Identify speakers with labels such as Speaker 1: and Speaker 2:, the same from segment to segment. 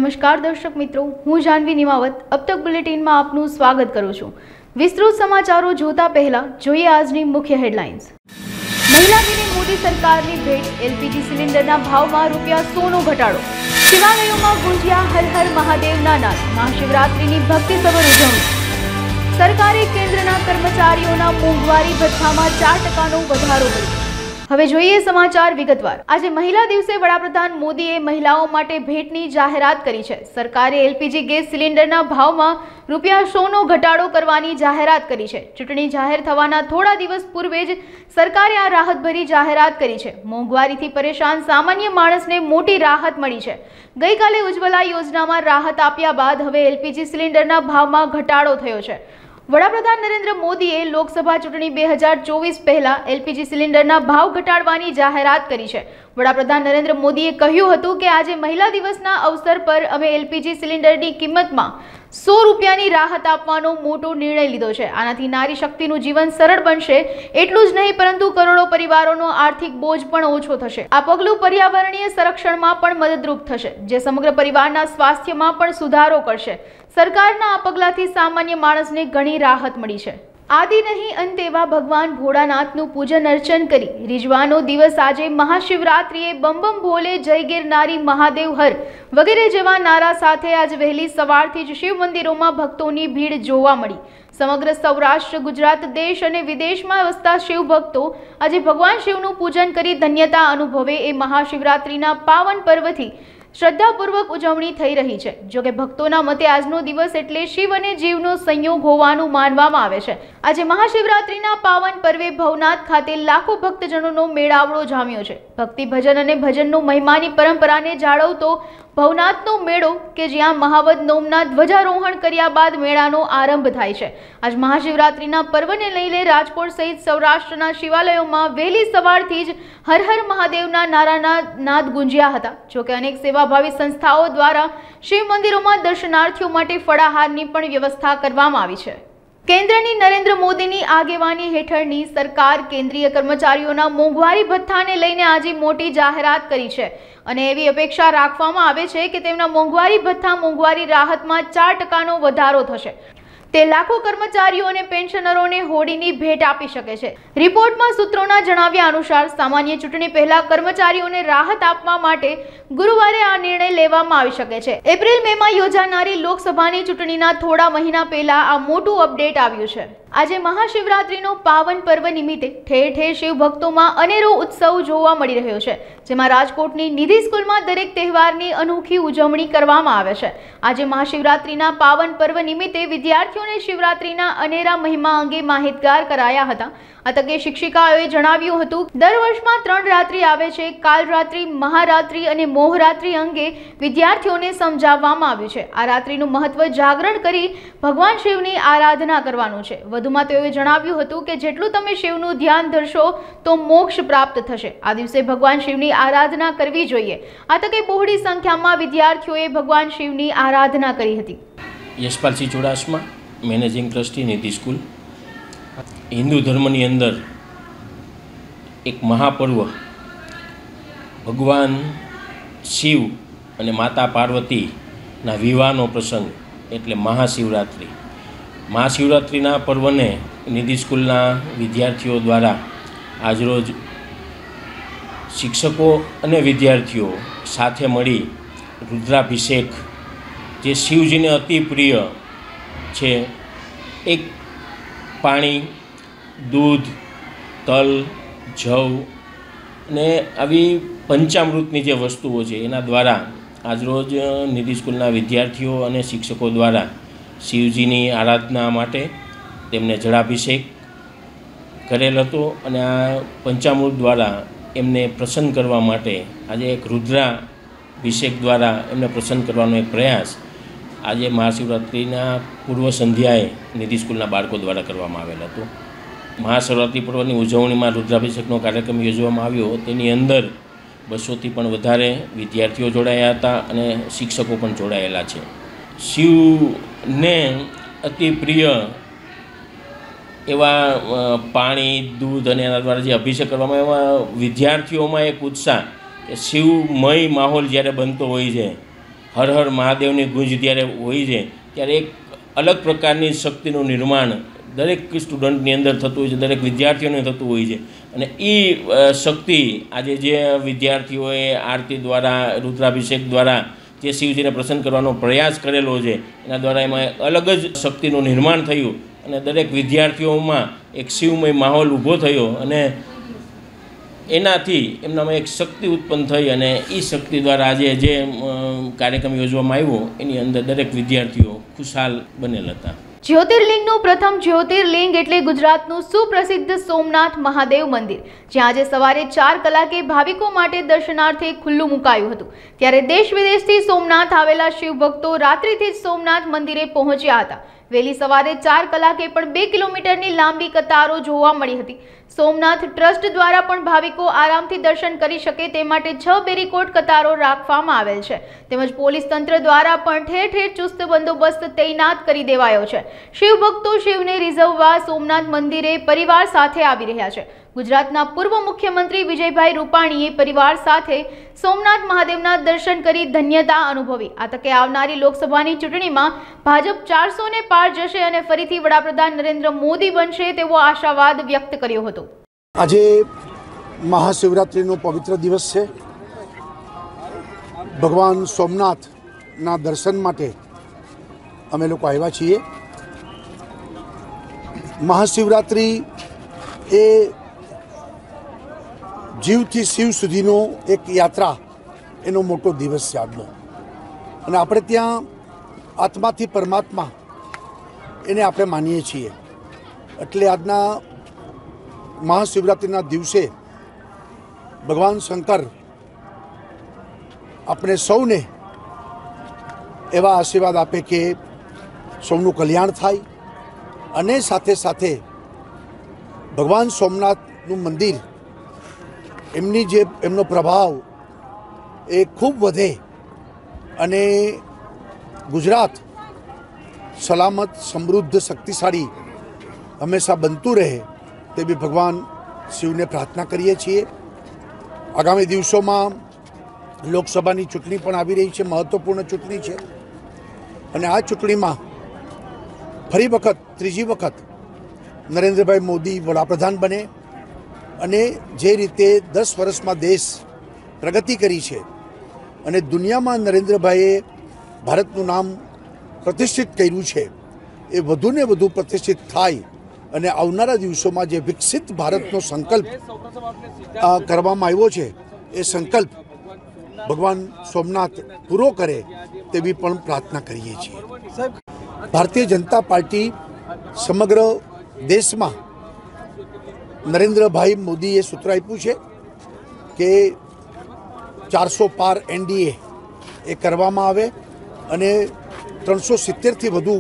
Speaker 1: नमस्कार दर्शक मित्रों, हूँ जानवी निमावत अब तक बुलेटिन में आपનું સ્વાગત કરું છું। વિસ્તૃત સમાચારો જોતા પહેલા જોઈએ આજની મુખ્ય હેડલાઇન્સ। મહિલા દિને મોદી સરકારની ભેટ, એલપીજી સિલિન્ડરના ભાવમાં ₹100નો ઘટાડો। શિવાલયોમાં ગુંજ્યા હર હર મહાદેવના નાદ। મહાશિવરાત્રિની ભક્તિસભર ઉજવણી। સરકારે કેન્દ્રના કર્મચારીઓના મોંઘવારી ભથ્થામાં 4%નો વધારો કર્યો। હવે જોઈએ સમાચાર વિગતવાર। આજે મહિલા દિવસે વડાપ્રધાન મોદીએ મહિલાઓ માટે ભેટની જાહેરાત કરી છે। સરકારે એલપીજી ગેસ સિલિન્ડરના ભાવમાં ₹100નો ઘટાડો કરવાની જાહેરાત કરી છે। ચૂંટણી જાહેર થવાના થોડા દિવસ પૂર્વે જ સરકારે આ રાહતભરી જાહેરાત કરી છે। મોંઘવારીથી પરેશાન સામાન્ય માણસને મોટી રાહત મળી છે। ગઈકાલે ઉજ્જવલા યોજનામાં રાહત આપ્યા બાદ હવે એલપીજી સિલિન્ડરના ભાવમાં ઘટાડો થયો છે। વડાપ્રધાન નરેન્દ્ર મોદીએ લોકસભા ચૂંટણી 2024 પહેલા એલપીજી સિલિન્ડરના ભાવ ઘટાડવાની જાહેરાત કરી છે। વડાપ્રધાન નરેન્દ્ર મોદીએ કહ્યું હતું કે આજે મહિલા દિવસના અવસર પર અમે એલપીજી સિલિન્ડરની કિંમતમાં ₹100ની રાહત આપવાનો મોટો નિર્ણય લીધો છે। આનાથી નારી શક્તિનું જીવન સરળ બનશે। એટલું જ નહીં પરંતુ કરોડો પરિવારોનો આર્થિક બોજ પણ ઓછો થશે। આ પગલું પર્યાવરણીય સંરક્ષણમાં પણ મદદરૂપ થશે, જે સમગ્ર પરિવારના સ્વાસ્થ્યમાં પણ સુધારો કરશે। સરકારના આ પગલાથી સામાન્ય માણસને ઘણી રાહત મળી છે। આદિ નહીં અંત એવા ભગવાન ભોળાનાથનું પૂજન અર્ચન કરી રીઝવાનો દિવસ આજે મહાશિવરાત્રિએ બમ બમ ભોલે, જય ગિરનારી, મહાદેવ હર વગેરે જેવા નારા સાથે આજ વહેલી સવારથી જ શિવ મંદિરોમાં ભક્તોની ભીડ જોવા મળી। સમગ્ર સૌરાષ્ટ્ર, ગુજરાત, દેશ અને વિદેશમાં વસતા શિવ ભક્તો આજે ભગવાન શિવનું પૂજન કરી ધન્યતા અનુભવે એ મહાશિવરાત્રિના પાવન પર્વથી શ્રદ્ધાપૂર્વક ઉજવણી થઈ રહી છે। જો કે ભક્તોના મતે આજનો દિવસ એટલે શિવ અને જીવનો સંયોગ હોવાનું માનવામાં આવે છે। આજે મહાશિવરાત્રિના પાવન પર્વે ભવનાથ ખાતે લાખો ભક્તજનોનો મેળાવડો જામ્યો છે। ભક્તિ, ભજન અને ભજનનો મહિમાની પરંપરાને જાળવતો ભવનાથનો મેળો કે જ્યાં મહાવદ નોમના ધ્વજારોહણ કર્યા બાદ મેળાનો આરંભ થાય છે। આજ મહાશિવરાત્રિના પર્વને લઈને રાજકોટ સહિત સૌરાષ્ટ્રના શિવાલયોમાં વહેલી સવારથી જ હર હર મહાદેવના નારાના નાદ ગુંજ્યા હતા। જોકે અનેક સેવાભાવી સંસ્થાઓ દ્વારા શિવ મંદિરોમાં દર્શનાર્થીઓ માટે ફળાહારની પણ વ્યવસ્થા કરવામાં આવી છે। કેન્દ્રની નરેન્દ્ર મોદીની આગેવાની હેઠળની સરકાર કેન્દ્રીય કર્મચારીઓના મોંઘવારી ભથ્થાને લઈને આજે મોટી જાહેરાત કરી છે અને એવી અપેક્ષા રાખવામાં આવે છે કે તેમના મોંઘવારી ભથ્થા મોંઘવારી રાહતમાં 4%નો વધારો થશે। તે લાખો કર્મચારીઓ અને પેન્શનરોને હોડીની ભેટ આપી શકે છે। રિપોર્ટમાં સૂત્રોના જણાવ્યા અનુસાર સામાન્ય ચૂંટણી પહેલા કર્મચારીઓને રાહત આપવા માટે ગુરુવારે આ નિર્ણય લેવામાં આવી શકે છે। એપ્રિલ-મેમાં યોજાનારી લોકસભાની ચૂંટણીના થોડા મહિના પહેલા આ મોટું અપડેટ આવ્યું છે। આજે મહાશિવરાત્રિનો પાવન પર્વ નિમિત્તે ઠેર ઠેર શિવ ભક્તોમાં અનેરો ઉત્સવ જોવા મળી રહ્યો છે, જેમાં રાજકોટની નિધિ સ્કૂલમાં દરેક તહેવારની અનોખી ઉજવણી કરવામાં આવે છે। આજે મહાશિવરાત્રિના પાવન પર્વ નિમિત્તે વિદ્યાર્થીઓને શિવરાત્રિના અનેરા મહિમા અંગે માહિતગાર કરાયા હતા। આ તકે શિક્ષિકાઓએ જણાવ્યું હતું કે દર વર્ષમાં 3 રાત્રિ આવે છે। કાલરાત્રિ, મહારાત્રિ અને મોહરાત્રિ અંગે વિદ્યાર્થીઓને સમજાવવામાં આવ્યું છે। આ રાત્રિનું મહત્વ જાગરણ કરી ભગવાન શિવની આરાધના કરવાનું છે। વધુમાં તેઓએ જણાવ્યું હતું કે જેટલું તમે શિવનું ધ્યાન ધરશો તો મોક્ષ પ્રાપ્ત થશે। આ દિવસે ભગવાન શિવની આરાધના કરવી જોઈએ। આ તકે બહોળી સંખ્યામાં વિદ્યાર્થીઓએ ભગવાન શિવની આરાધના કરી હતી।
Speaker 2: યશપાલસિંહ ચુડાસમા, મેનેજિંગ ટ્રસ્ટી, નિધિ સ્કૂલ। હિન્દુ ધર્મની અંદર એક મહાપર્વ ભગવાન શિવ અને માતા પાર્વતીના વિવાહનો પ્રસંગ એટલે મહાશિવરાત્રિ। મહાશિવરાત્રિના પર્વને નિધિ સ્કૂલના વિદ્યાર્થીઓ દ્વારા આજરોજ શિક્ષકો અને વિદ્યાર્થીઓ સાથે મળી રુદ્રાભિષેક, જે શિવજીને અતિ પ્રિય છે, એક પાણી, દૂધ, તલ, જવ અને આવી પંચામૃતની જે વસ્તુઓ છે એના દ્વારા આજરોજ નિધિ સ્કૂલના વિદ્યાર્થીઓ અને શિક્ષકો દ્વારા શિવજીની આરાધના માટે તેમને જળાભિષેક કરેલ હતો અને આ પંચામૃત દ્વારા એમને પ્રસન્ન કરવા માટે આજે એક રુદ્રાભિષેક દ્વારા એમને પ્રસન્ન કરવાનો એક પ્રયાસ આજે મહાશિવરાત્રિના પૂર્વ સંધ્યાએ નિધિ સ્કૂલના બાળકો દ્વારા કરવામાં આવેલ હતો। મહાશિવરાત્રિ પર્વની ઉજવણીમાં રુદ્રાભિષેકનો કાર્યક્રમ યોજવામાં આવ્યો। તેની અંદર 200થી પણ વધારે વિદ્યાર્થીઓ જોડાયા હતા અને શિક્ષકો પણ જોડાયેલા છે। શિવને અતિ પ્રિય એવા પાણી, દૂધ અને એના દ્વારા જે અભિષેક કરવામાં એવા વિદ્યાર્થીઓમાં એક ઉત્સાહ કે શિવમય માહોલ જ્યારે બનતો હોય છે હર હર મહાદેવની ગુંજ જ્યારે હોય છે ત્યારે એક અલગ પ્રકારની શક્તિનું નિર્માણ દરેક સ્ટુડન્ટની અંદર થતું હોય છે, દરેક વિદ્યાર્થીઓને થતું હોય છે. અને એ શક્તિ આજે જે વિદ્યાર્થીઓએ આરતી દ્વારા, રુદ્રાભિષેક દ્વારા જે શિવજીને પ્રસન્ન કરવાનો પ્રયાસ કરેલો છે એના દ્વારા એમાં અલગ જ શક્તિનું નિર્માણ થયું અને દરેક વિદ્યાર્થીઓમાં એક શિવમય માહોલ ઊભો થયો અને એનાથી એમનામાં એક શક્તિ ઉત્પન્ન થઈ અને એ શક્તિ દ્વારા આજે જે કાર્યક્રમ યોજવામાં આવ્યો એની અંદર દરેક વિદ્યાર્થીઓ ખુશાલ બનેલ હતા.
Speaker 1: જ્યોતિર્લિંગનું પ્રથમ જ્યોતિર્લિંગ એટલે ગુજરાતનું સુપ્રસિદ્ધ સોમનાથ મહાદેવ મંદિર, જ્યાં આજે સવારે 4 કલાકે ભાવિકો માટે દર્શનાર્થે ખુલ્લું મુકાયું હતું. ત્યારે દેશ વિદેશથી સોમનાથ આવેલા શિવ ભક્તો રાત્રિથી જ સોમનાથ મંદિરે પહોંચ્યા હતા. વહેલી સવારે 4 કલાકે પણ 2 કિલોમીટરની લાંબી કતારો જોવા મળી હતી. સોમનાથ ટ્રસ્ટ દ્વારા પણ ભાવિકો આરામથી દર્શન કરી શકે તે માટે 6 બેરીકોટ કતારો રાખવામાં આવેલ છે. તેમજ પોલીસ તંત્ર દ્વારા પણ ઠેર ઠેર ચુસ્ત બંદોબસ્ત તૈનાત કરી દેવાયો છે. શિવ ભક્તો શિવને રીઝવવા સોમનાથ મંદિરે પરિવાર સાથે આવી રહ્યા છે. ગુજરાતના પૂર્વ મુખ્યમંત્રી વિજયભાઈ રૂપાણીએ પરિવાર સાથે સોમનાથ મહાદેવના દર્શન કરી ધન્યતા અનુભવી. આ તકે આવનારી લોકસભાની ચૂંટણીમાં ભાજપ 400 ને પાર જશે અને ફરીથી વડાપ્રધાન નરેન્દ્ર મોદી બનશે તેવો આશાવાદ વ્યક્ત કર્યો હતો.
Speaker 3: આજે મહાશિવરાત્રિનો પવિત્ર દિવસ છે. ભગવાન સોમનાથના દર્શન માટે અમે લોકો આવ્યા છીએ. મહાશિવરાત્રિ એ જીવથી શિવ સુધીનો એક યાત્રા, એનો મોટો દિવસ છે આજનો. અને આપણે ત્યાં આત્માથી પરમાત્મા એને આપણે માનીએ છીએ. એટલે આજના મહાશિવરાત્રિના દિવસે ભગવાન શંકર આપણે સૌને એવા આશીર્વાદ આપે કે સૌનું કલ્યાણ થાય અને સાથે સાથે ભગવાન સોમનાથનું મંદિર, એમનો પ્રભાવ એ ખૂબ વધે અને ગુજરાત સલામત, સમૃદ્ધ, શક્તિશાળી હંમેશા બનતું રહે તેવી ભગવાન શિવને પ્રાર્થના કરીએ છીએ. આગામી દિવસોમાં લોકસભાની ચૂંટણી પણ આવી રહી છે, મહત્ત્વપૂર્ણ ચૂંટણી છે. અને આ ચૂંટણીમાં ફરી વખત, ત્રીજી વખત નરેન્દ્રભાઈ મોદી વડાપ્રધાન બને અને જે રીતે 10 વર્ષમાં દેશ પ્રગતિ કરી છે અને દુનિયામાં નરેન્દ્રભાઈએ ભારતનું નામ પ્રતિષ્ઠિત કર્યું છે, એ વધુને વધુ પ્રતિષ્ઠિત થાય અને આવનારા દિવસોમાં જે વિકસિત ભારતનો સંકલ્પ કરવામાં આવ્યો છે એ સંકલ્પ ભગવાન સોમનાથ પૂરો કરે તેવી પણ પ્રાર્થના કરીએ છીએ. ભારતીય જનતા પાર્ટી સમગ્ર દેશમાં નરેન્દ્રભાઈ મોદીએ સૂત્ર આપ્યું છે કે 400 પાર NDA એ કરવામાં આવે અને 370થી વધુ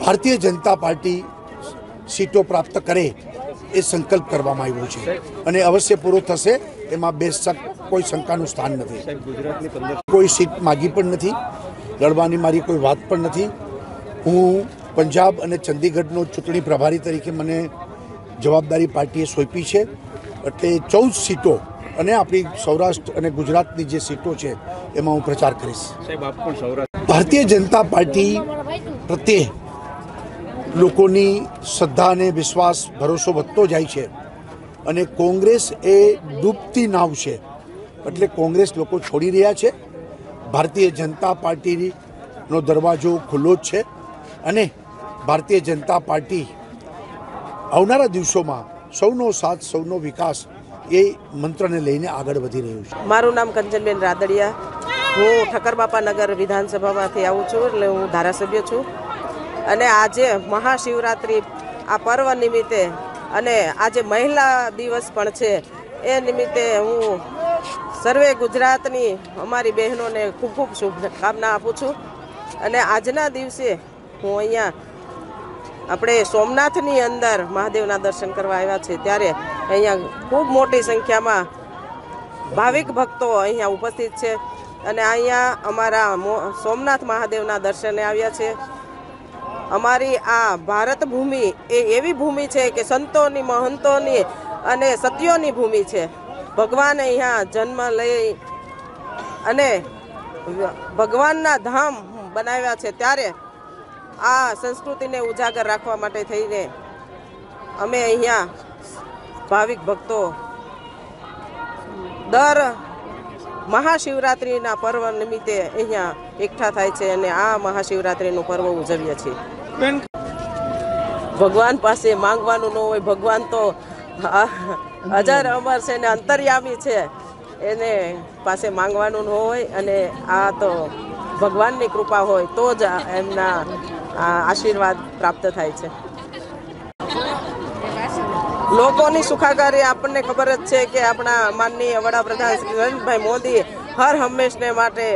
Speaker 3: ભારતીય જનતા પાર્ટી સીટો પ્રાપ્ત કરે એ સંકલ્પ કરવામાં આવ્યો છે અને અવશ્ય પૂરો થશે, એમાં કોઈ શંકાનું સ્થાન નથી. કોઈ સીટ માગી પણ નથી, લડવાની મારી કોઈ વાત પણ નથી. હું પંજાબ અને ચંદીગઢનો ચૂંટણી પ્રભારી તરીકે મને જવાબદારી પાર્ટીએ સોંપી છે. એટલે 14 સીટો અને આપણી સૌરાષ્ટ્ર અને ગુજરાતની જે સીટો છે એમાં હું પ્રચાર કરીશ. ભારતીય જનતા પાર્ટી પ્રત્યે લોકોની શ્રદ્ધા અને વિશ્વાસ, ભરોસો વધતો જાય છે અને કોંગ્રેસ એ ડૂબતી નાવ છે. એટલે કોંગ્રેસ લોકો છોડી રહ્યા છે. ભારતીય જનતા પાર્ટીનો દરવાજો ખુલ્લો જ છે અને ભારતીય જનતા પાર્ટી આવનારા દિવસોમાં સૌનો સાથ, સૌનો વિકાસ એ મંત્રને લઈને આગળ વધી રહ્યું છે.
Speaker 4: મારું નામ કંચનબેન રાદડિયા. હું ઠક્કરબાપા નગર વિધાનસભામાંથી આવું છું, એટલે હું ધારાસભ્ય છું. અને આજે મહાશિવરાત્રિ આ પર્વ નિમિત્તે અને આજે મહિલા દિવસ પણ છે, એ નિમિત્તે હું સર્વે ગુજરાતની અમારી બહેનોને ખૂબ ખૂબ શુભકામના આપું છું. અને આજના દિવસે હું અહીંયા આપણે સોમનાથની અંદર મહાદેવના દર્શન કરવા આવ્યા છે, ત્યારે અહીંયા ખૂબ મોટી સંખ્યામાં ભાવિક ભક્તો અહીંયા ઉપસ્થિત છે અને અહીંયા અમારા સોમનાથ મહાદેવના દર્શને આવ્યા છે. અમારી આ ભારત ભૂમિ એ એવી ભૂમિ છે કે સંતોની, મહંતોની અને સત્યોની ભૂમિ છે. ભગવાન અહીંયા જન્મ લઈ અને ભગવાનના ધામ બનાવ્યા છે, ત્યારે આ સંસ્કૃતિને ઉજાગર રાખવા માટે થઈને અમે અહીંયા ભાવિક ભક્તો દર મહાશિવરાત્રિના પર્વ નિમિત્તે અહીંયા એકઠા થાય છે અને આ મહાશિવરાત્રિનું પર્વ ઉજવીએ છીએ. ભગવાન પાસે માંગવાનું ન હોય, ભગવાન તો અજર અમર છે ને અંતર્યામી છે, એને પાસે માંગવાનું ન હોય અને આ તો ભગવાનની કૃપા હોય તો જ એમના આશીર્વાદ પ્રાપ્ત થાય છે. લોકોની સુખાકારી આપણને ખબર જ છે કે આપણા માનનીય વડાપ્રધાન શ્રી નરેન્દ્રભાઈ મોદી હર હંમેશને માટે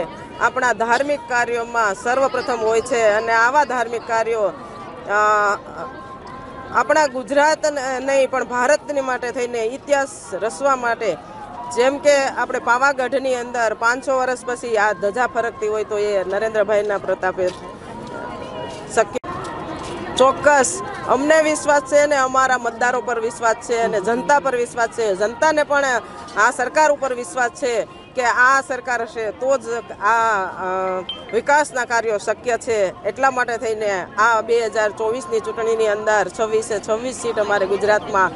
Speaker 4: આપણા ધાર્મિક કાર્યોમાં સર્વપ્રથમ હોય છે અને આવા ધાર્મિક કાર્યો આપણા ગુજરાત નહીં પણ ભારતની માટે થઈને ઇતિહાસ રચવા માટે, જેમ કે આપણે પાવાગઢની અંદર 500 વર્ષ પછી આ ધજા ફરકતી હોય તો એ નરેન્દ્રભાઈના પ્રતાપે શક્ય. ચોક્કસ અમને વિશ્વાસ છે અને અમારા મતદારો પર વિશ્વાસ છે અને જનતા પર વિશ્વાસ છે. જનતાને પણ આ સરકાર ઉપર વિશ્વાસ છે કે આ સરકાર હશે તો જ આ વિકાસના કાર્યો શક્ય છે. એટલા માટે થઈને આ 2024ની ચૂંટણીની અંદર 26 સીટ અમારે ગુજરાતમાં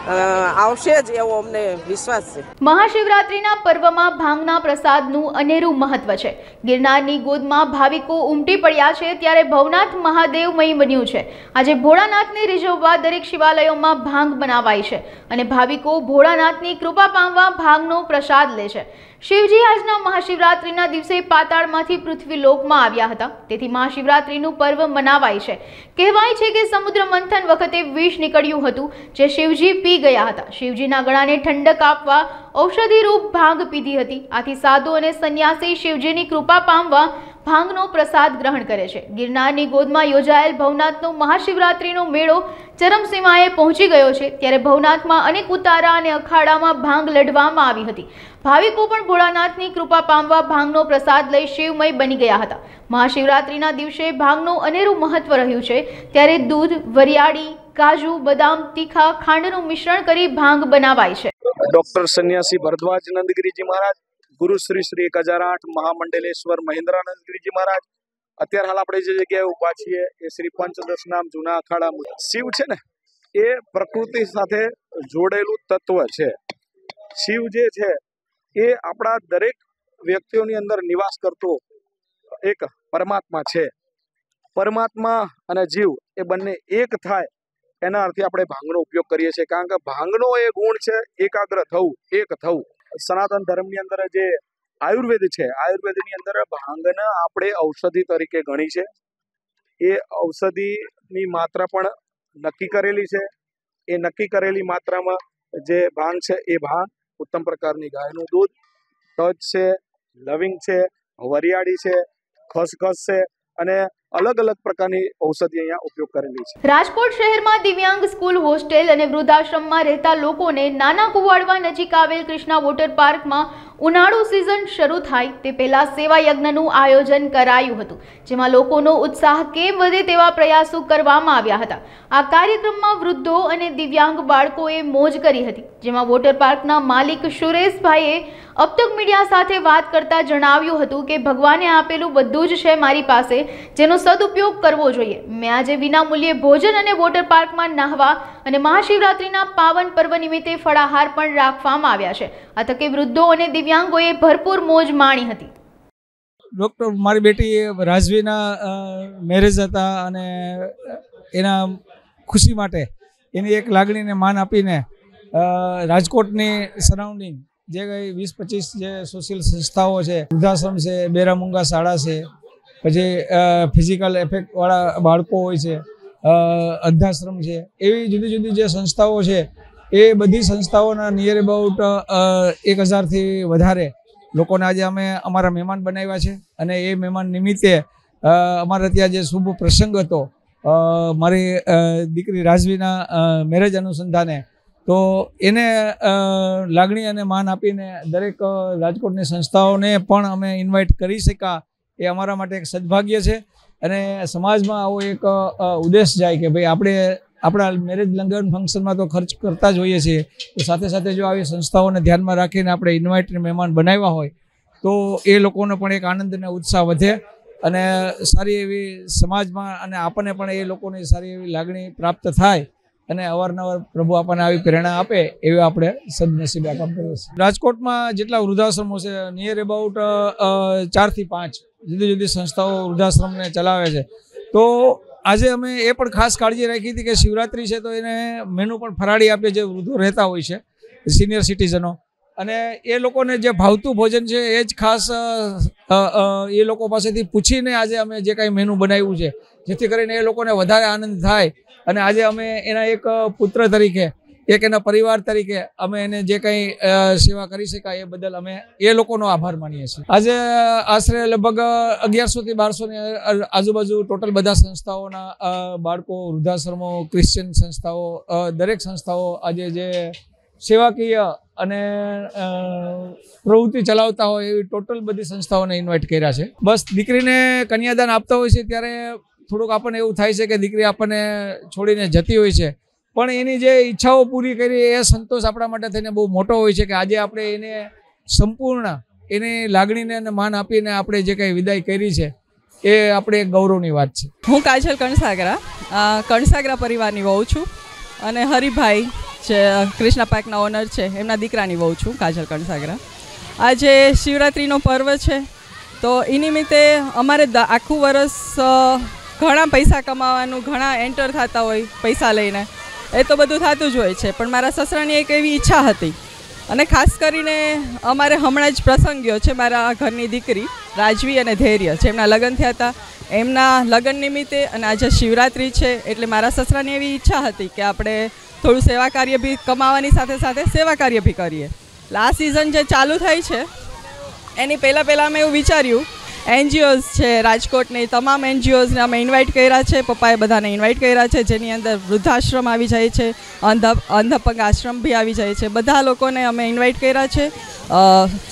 Speaker 4: આવશે જ એવો અમને વિશ્વાસ છે.
Speaker 1: મહાશિવરાત્રિના પર્વમાં ભાંગના પ્રસાદનું અનેરું મહત્વ છે. ગિરનારની ગોદમાં ભાવિકો ઉમટી પડ્યા છે ત્યારે ભવનાથ મહાદેવમય બન્યું છે. આજે ભોળાનાથને રીઝવવા દરેક શિવાલયોમાં ભાંગ બનાવાય છે અને ભાવિકો ભોળાનાથની કૃપા પામવા ભાંગનો પ્રસાદ લે છે. શિવજી આજના મહાશિવરાત્રિના દિવસે પાતાળમાંથી પૃથ્વીલોકમાં આવ્યા હતા, તેથી મહાશિવરાત્રિનું પર્વ મનાવાય છે. કહેવાય છે કે સમુદ્ર મંથન વખતે વિષ નીકળ્યું હતું જે શિવજી પી ગયા હતા. શિવજીના ગળાને ઠંડક આપવા ઔષધિ રૂપ ભાંગ પીધી હતી. આથી સાધુ અને સંન્યાસી શિવજીની કૃપા પામવા ભાંગનો પ્રસાદ ગ્રહણ કરે છે. ગિરનારની ગોદમાં યોજાયેલ ભવનાથનો મહાશિવરાત્રિનો મેળો ચરમસીમાએ પહોંચી ગયો છે ત્યારે ભવનાથમાં અનેક ઉતારા અને અખાડામાં ભાંગ લડવામાં આવી હતી. ભાવિકો પણ ભોળાનાથની કૃપા પામવા ભાંગનો પ્રસાદ લઈ શિવમય બની ગયા હતા. મહાશિવરાત્રિના દિવસે ભાંગનું અનેરું મહત્વ રહ્યું છે ત્યારે દૂધ, વરિયાળી, કાજુ, બદામ, તીખા, ખાંડનું મિશ્રણ કરી ભાંગ બનાવાય છે.
Speaker 5: ડોક્ટર સન્યાસી ભરદ્વાજ નંદગીરીજી મહારાજ, ગુરુ શ્રી 1008 મહામંડલેશ્વર મહેન્દ્રાનંદગીરીજી મહારાજ. અત્યારે હાલ આપણે જે જગ્યાએ ઉભા છીએ એ શ્રી પંચદશ નામ જૂના અખાડા. શિવ છે ને એ પ્રકૃતિ સાથે જોડેલું તત્વ છે. શિવ જે છે એ આપણા દરેક વ્યક્તિઓની અંદર નિવાસ કરતો એક પરમાત્મા છે. પરમાત્મા અને જીવ એ બંને એક થાય એના અર્થે આપણે ભાંગનો ઉપયોગ કરીએ છીએ, કારણ કે ભાંગનો એ ગુણ છે એકાગ્ર થવું, એક થવું. સનાતન ધર્મની અંદર જે આયુર્વેદ છે, આયુર્વેદની અંદર ભાંગને આપણે ઔષધિ તરીકે ગણી છે. એ ઔષધિની માત્રા પણ નક્કી કરેલી છે. એ નક્કી કરેલી માત્રામાં જે ભાંગ છે એ ભાંગ ઉત્તમ પ્રકારની ગાયનું દૂધ, તજ છે, લવિંગ છે, વરિયાળી છે, ખસખસ છે અને અલગ અલગ પ્રકારની ઔષધિ અહીંયા ઉપયોગ કરેલી છે.
Speaker 1: રાજકોટ શહેરમાં દિવ્યાંગ સ્કૂલ, હોસ્ટેલ અને વૃદ્ધાશ્રમમાં રહેતા લોકોને નાના કુવાડવા નજીક આવેલ કૃષ્ણા વોટર પાર્કમાં ઉનાળુ સિઝન શરૂ થાય તે પહેલા સેવા યજ્ઞનું આયોજન કરાયું હતું, જેમાં લોકોનો ઉત્સાહ કેમ વધે તેવા પ્રયાસો કરવામાં આવ્યા હતા. આ કાર્યક્રમમાં વૃદ્ધો અને દિવ્યાંગ બાળકોએ મોજ કરી હતી, જેમાં વોટર પાર્કના માલિક સુરેશભાઈએ અબતક મીડિયા સાથે વાત કરતા જણાવ્યું હતું કે ભગવાને આપેલું બધું જ છે મારી પાસે, જેનો સદુપયોગ કરવો જોઈએ. મેં આજે વિનામૂલ્યે ભોજન અને વોટર પાર્કમાં નાહવા અને મહાશિવરાત્રિના પાવન પર્વ નિમિત્તે ફળાહાર પણ રાખવામાં આવ્યા છે. આ તકે વૃદ્ધો અને દિવ્યાંગોએ ભરપૂર મોજ માણી હતી.
Speaker 6: ડૉક્ટર મારી બેટી રાજવીના મેરેજ હતા અને એના ખુશી માટે એની એક લાગણીને માન આપીને રાજકોટની સરાઉન્ડિંગ જે કંઈ 20-25 જે સોશિયલ સંસ્થાઓ છે, વૃદ્ધાશ્રમ છે, બેરામુંગા શાળા છે, પછી ફિઝિકલ એફેક્ટવાળા બાળકો હોય છે, અંધાશ્રમ છે, એવી જુદી જુદી જે સંસ્થાઓ છે એ બધી સંસ્થાઓના નિયર અબાઉટ 1000થી વધારે લોકોને આજે અમે અમારા મહેમાન બનાવ્યા છે. અને એ મહેમાન નિમિત્તે અમારા ત્યાં જે શુભ પ્રસંગ હતો મારી દીકરી રાજવીના મેરેજ અનુસંધાને, તો એને લાગણી અને માન આપીને દરેક રાજકોટની સંસ્થાઓને પણ અમે ઇન્વાઇટ કરી શક્યા. એ અમારા માટે એક સદભાગ્ય છે અને સમાજમાં આવો એક ઉદ્દેશ જાય કે ભાઈ આપણે આપણા મેરેજ લગ્ન ફંક્શનમાં તો ખર્ચ કરતા જ હોઈએ છીએ, તો સાથે સાથે જો આવી સંસ્થાઓને ધ્યાનમાં રાખીને આપણે ઇન્વાઇટ મહેમાન બનાવ્યા હોય તો એ લોકોનો પણ એક આનંદ અને ઉત્સાહ વધે અને સારી એવી સમાજમાં અને આપણને પણ એ લોકોની સારી એવી લાગણી પ્રાપ્ત થાય અને અવારનવાર પ્રભુ આપણને આવી પ્રેરણા આપે એવી આપણે સદનસીબે કામ કરીએ છીએ. રાજકોટમાં જેટલા વૃદ્ધાશ્રમો છે નિયર અબાઉટ 4 થી 5 જુદી જુદી સંસ્થાઓ વૃદ્ધાશ્રમને ચલાવે છે. તો આજે અમે એ પણ ખાસ કાળજી રાખી હતી કે શિવરાત્રી છે તો એને મેનુ પણ ફરાળી આપીએ જે વૃદ્ધો રહેતા હોય છે સિનિયર સિટીઝનો, અને એ લોકોને જે ભાવતું ભોજન છે એ જ ખાસ એ લોકો પાસેથી પૂછીને આજે અમે જે કાંઈ મેનુ બનાવ્યું છે જેથી કરીને એ લોકોને વધારે આનંદ થાય. અને આજે અમે એના એક પુત્ર તરીકે એક એના પરિવાર તરીકે અમે એને જે કંઈ સેવા કરી શકાય એ બદલ અમે એ લોકોનો આભાર માનીએ છીએ. આજે આશરે લગભગ 1100 થી 1200 ની આજુબાજુ ટોટલ બધા સંસ્થાઓના બાળકો, વૃદ્ધાશ્રમો, ક્રિશ્ચિયન સંસ્થાઓ, દરેક સંસ્થાઓ આજે જે સેવાકીય અને પ્રવૃત્તિ ચલાવતા હોય એવી ટોટલ બધી સંસ્થાઓને ઇન્વાઇટ કર્યા છે. બસ દીકરીને કન્યાદાન આપતા હોય છે ત્યારે થોડુંક આપણને એવું થાય છે કે દીકરી આપણને છોડીને જતી હોય છે, પણ એની જે ઈચ્છાઓ પૂરી કરી એ સંતોષ આપણા માટે થઈને બહુ મોટો હોય છે કે આજે આપણે એને સંપૂર્ણ એની લાગણીને અને માન આપીને આપણે જે કંઈ વિદાય કરી છે એ આપણે એક ગૌરવની વાત છે.
Speaker 7: હું કાજલ કણસાગરા પરિવારની વહુ છું અને હરિભાઈ જે કૃષ્ણા પાર્કના ઓનર છે એમના દીકરાની વહુ છું, કાજલ કણસાગરા. આજે શિવરાત્રિનો પર્વ છે તો એ નિમિત્તે અમારે આખું વરસ ઘણા પૈસા કમાવાનું, ઘણા એન્ટર થતા હોય પૈસા લઈને, એ તો બધું થતું જ હોય છે, પણ મારા સસરાની એક એવી ઈચ્છા હતી અને ખાસ કરીને અમારે હમણાં જ પ્રસંગ ગયો છે. મારા ઘરની દીકરી રાજવી અને ધૈર્ય જેમના લગ્ન થયા હતા, એમના લગ્ન નિમિત્તે અને આજે શિવરાત્રિ છે એટલે મારા સસરાની એવી ઈચ્છા હતી કે આપણે થોડું સેવા કાર્ય બી કમાવાની સાથે સાથે સેવા કાર્ય બી કરીએ. આ સિઝન જે ચાલુ થઈ છે એની પહેલાં અમે એવું વિચાર્યું, NGOs છે રાજકોટની તમામ NGOsને અમે ઇન્વાઇટ કર્યા છે, પપ્પાએ બધાને ઇન્વાઇટ કર્યા છે, જેની અંદર વૃદ્ધાશ્રમ આવી જાય છે, અંધપંગ આશ્રમ બી આવી જાય છે, બધા લોકોને અમે ઇન્વાઇટ કર્યા છે.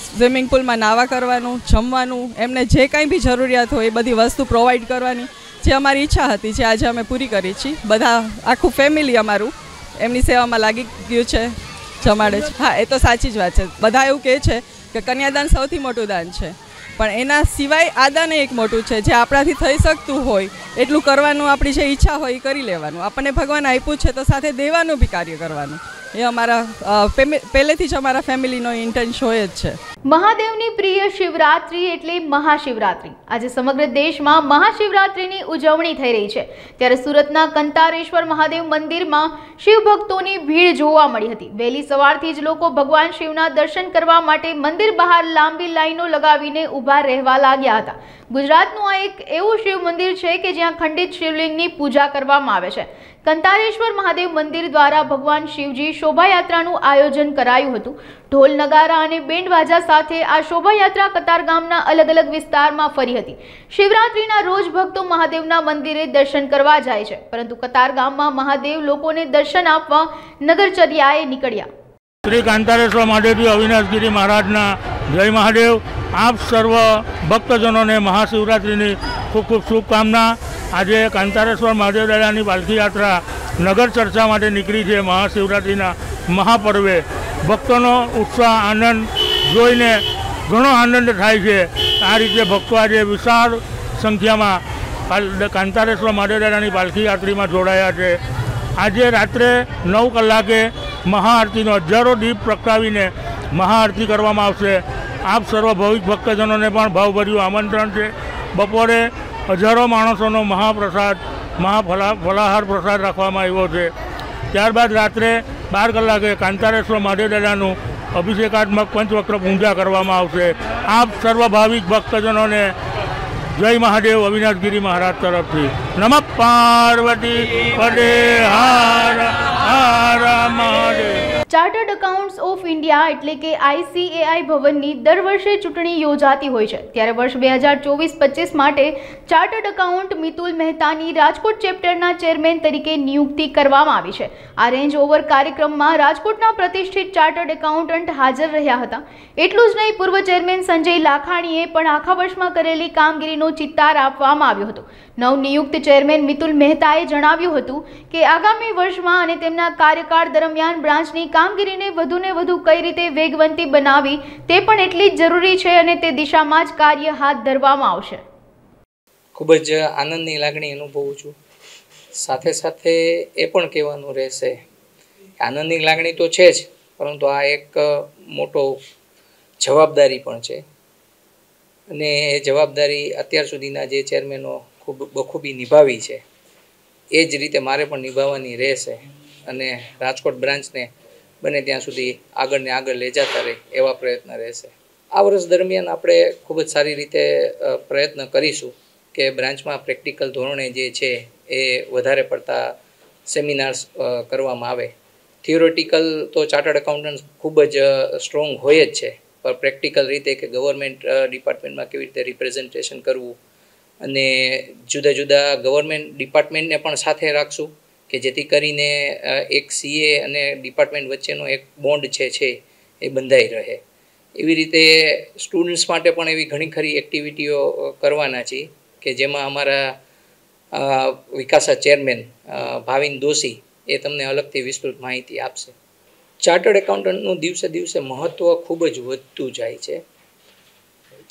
Speaker 7: સ્વિમિંગ પુલમાં નાવા કરવાનું, જમવાનું, એમને જે કાંઈ બી જરૂરિયાત હોય એ બધી વસ્તુ પ્રોવાઈડ કરવાની જે અમારી ઈચ્છા હતી જે આજે અમે પૂરી કરી છીએ. બધા આખું ફેમિલી અમારું એમની સેવામાં લાગી ગયું છે, જમાડે છે. હા, એ તો સાચી જ વાત છે. બધા એવું કહે છે કે કન્યાદાન સૌથી મોટું દાન છે, પણ એના સિવાય આ દાન એક મોટું છે જે આપણાથી થઈ શકતું હોય એટલું કરવાનું, આપણી જે ઈચ્છા હોય એ કરી લેવાનું. આપણને ભગવાન આપ્યું છે તો સાથે દેવાનું બી કાર્ય કરવાનું, એ અમારા પહેલેથી જ અમારા ફેમિલીનો ઇન્ટેન્શન હોય જ છે.
Speaker 1: મહાદેવની પ્રિય શિવરાત્રી એટલે મહાશિવરાત્રી. આજે સમગ્ર દેશમાં મહાશિવરાત્રીની ઉજવણી થઈ રહી છે, ત્યારે સુરતના કંતારેશ્વર મહાદેવ મંદિરમાં શિવ ભક્તોની ભીડ જોવા મળી હતી. વહેલી સવારથી જ લોકો ભગવાન શિવના દર્શન કરવા માટે મંદિર બહાર લાંબી લાઈનો લગાવીને ઊભા રહેવા લાગ્યા હતા. ગુજરાતનું આ એક એવું શિવ મંદિર છે કે જ્યાં ખંડિત શિવલિંગની પૂજા કરવામાં આવે છે. કંતારેશ્વર મહાદેવ મંદિર દ્વારા ભગવાન શિવજી શોભાયાત્રાનું આયોજન કરાયું હતું. ઢોલ નગારા અને બેન્ડ વાજા સાથે આ શોભાયાત્રા કતારગામના અલગ અલગ વિસ્તારમાં ફરી હતી. શિવરાત્રીના રોજ ભક્તો મહાદેવના મંદિરે દર્શન કરવા જાય છે, પરંતુ કતારગામમાં મહાદેવ લોકોને દર્શન આપવા નગરચર્યાએ નીકળ્યા.
Speaker 8: શ્રી કાંતારેશ્વર મહાદેવજી અવિનાશગીરી મહારાજના જય મહાદેવ. આપ સર્વ ભક્તજનોને મહાશિવરાત્રિની ખૂબ ખૂબ શુભકામના. આજે કાંતારેશ્વર મહાદેવ દાદાની પાલખી યાત્રા નગર ચર્ચા માટે નીકળી છે. મહાશિવરાત્રિના મહાપર્વે ભક્તોનો ઉત્સાહ, આનંદ જોઈને ઘણો આનંદ થાય છે. આ રીતે ભક્તો આજે વિશાળ સંખ્યામાં કાંતારેશ્વર મહાદેવ દાદાની પાલખી યાત્રીમાં જોડાયા છે. આજે રાત્રે 9 કલાકે મહાઆરતીનો હજારો દીપ પ્રગટાવીને મહાઆરતી કરવામાં આવશે. આપ સર્વ ભાવિક ભક્તજનોને પણ ભાવભર્યું આમંત્રણ છે. બપોરે હજારો માણસોનો મહાપ્રસાદ, ફલાહાર પ્રસાદ રાખવામાં આવ્યો છે. ત્યારબાદ રાત્રે 12 કલાકે કાંતારેશ્વર મહાદેવ દાદાનું અભિષેકાત્મક પંચવક્ર પૂજા કરવામાં આવશે. આપ સર્વ ભાવિક ભક્તજનોને જય મહાદેવ અવિનાશગીરી મહારાજ તરફથી નમઃ પાર્વતી પદે Har Har Mahadev.
Speaker 1: Chartered accountants of India એટલે કે ICAI ભવનની દર વર્ષે ચૂંટણી યોજાતી હોય છે, ત્યારે વર્ષ 2024-25 માટે ચાર્ટર્ડ એકાઉન્ટ મિતુલ મહેતાની રાજકોટ ચેપ્ટરના ચેરમેન તરીકે નિયુક્તિ કરવામાં આવી છે. આ રેન્જ ઓવર કાર્યક્રમમાં રાજકોટના પ્રતિષ્ઠિત ચાર્ટર્ડ એકાઉન્ટન્ટ હાજર રહ્યા હતા. એટલું જ નહીં, પૂર્વ ચેરમેન સંજય લાખાણીએ પણ આખા વર્ષમાં કરેલી કામગીરીનો ચિતાર આપવામાં આવ્યો હતો. નવનિયુક્ત ચેરમેન મિતુલ મહેતાએ જણાવ્યું હતું કે આગામી વર્ષમાં અને તેમના કાર્યકાળ દરમિયાન બ્રાન્ચની કામગીરીને વધુને વધુ કઈ રીતે વેગવંતી બનાવી તે પણ એટલી જ જરૂરી છે અને તે દિશામાં જ કાર્ય હાથ ધરવામાં આવશે.
Speaker 9: ખૂબ જ આનંદની લાગણી અનુભવું છું. સાથે સાથે એ પણ કહેવાનું રહેશે આનંદની લાગણી તો છે જ, પરંતુ આ એક મોટો જવાબદારી પણ છે અને એ જવાબદારી અત્યાર સુધીના જે ચેરમેનો ખૂબ બખૂબી નિભાવી છે એ જ રીતે મારે પણ નિભાવવાની રહેશે અને રાજકોટ બ્રાન્ચને બને ત્યાં સુધી આગળ ને આગળ લઈ જતા રહે એવા પ્રયત્ન રહેશે. આ વર્ષ દરમિયાન આપણે ખૂબ જ સારી રીતે પ્રયત્ન કરીશું કે બ્રાન્ચમાં પ્રેક્ટિકલ ધોરણે જે છે એ વધારે પડતા સેમિનાર્સ કરવામાં આવે. થિયોરેટિકલ તો ચાર્ટર્ડ એકાઉન્ટન્ટ ખૂબ જ સ્ટ્રોંગ હોય જ છે, પણ પ્રેક્ટિકલ રીતે કે ગવર્મેન્ટ ડિપાર્ટમેન્ટમાં કેવી રીતે રિપ્રેઝન્ટેશન કરવું અને જુદા જુદા ગવર્મેન્ટ ડિપાર્ટમેન્ટને પણ સાથે રાખશું કે જેથી કરીને એક સીએ અને ડિપાર્ટમેન્ટ વચ્ચેનો એક બોન્ડ છે એ બંધાઈ રહે. એવી રીતે સ્ટુડન્ટ્સ માટે પણ એવી ઘણી ખરી એક્ટિવિટીઓ કરવાના છીએ કે જેમાં અમારા વિકાસા ચેરમેન ભાવિન દોશી એ તમને અલગથી વિસ્તૃત માહિતી આપશે. ચાર્ટર્ડ એકાઉન્ટન્ટનું દિવસે દિવસે મહત્ત્વ ખૂબ જ વધતું જાય છે.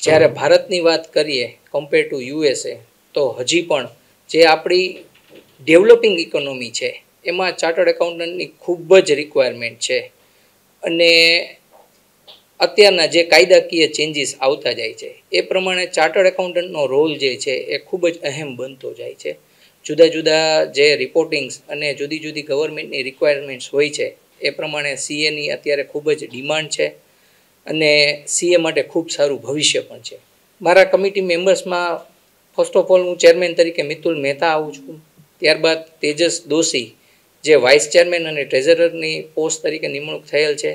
Speaker 9: જ્યારે ભારતની વાત કરીએ કમ્પેર ટુ યુએસએ તો હજી પણ જે આપણી ડેવલપિંગ ઇકોનોમી છે એમાં ચાર્ટર્ડ એકાઉન્ટન્ટની ખૂબ જ રિક્વાયરમેન્ટ છે અને અત્યારના જે કાયદાકીય ચેન્જીસ આવતા જાય છે એ પ્રમાણે ચાર્ટર્ડ એકાઉન્ટન્ટનો રોલ જે છે એ ખૂબ જ અહેમ બનતો જાય છે. જુદા જુદા જે રિપોર્ટિંગ્સ અને જુદી જુદી ગવર્મેન્ટની રિક્વાયરમેન્ટ્સ હોય છે એ પ્રમાણે સીએની અત્યારે ખૂબ જ ડિમાન્ડ છે અને સીએ માટે ખૂબ સારું ભવિષ્ય પણ છે. મારા કમિટી મેમ્બર્સમાં ફર્સ્ટ ઓફ ઓલ હું ચેરમેન તરીકે મિતુલ મહેતા આવું છું. ત્યારબાદ તેજસ દોશી જે વાઇસ ચેરમેન અને ટ્રેઝરરની પોસ્ટ તરીકે નિમણૂક થયેલ છે.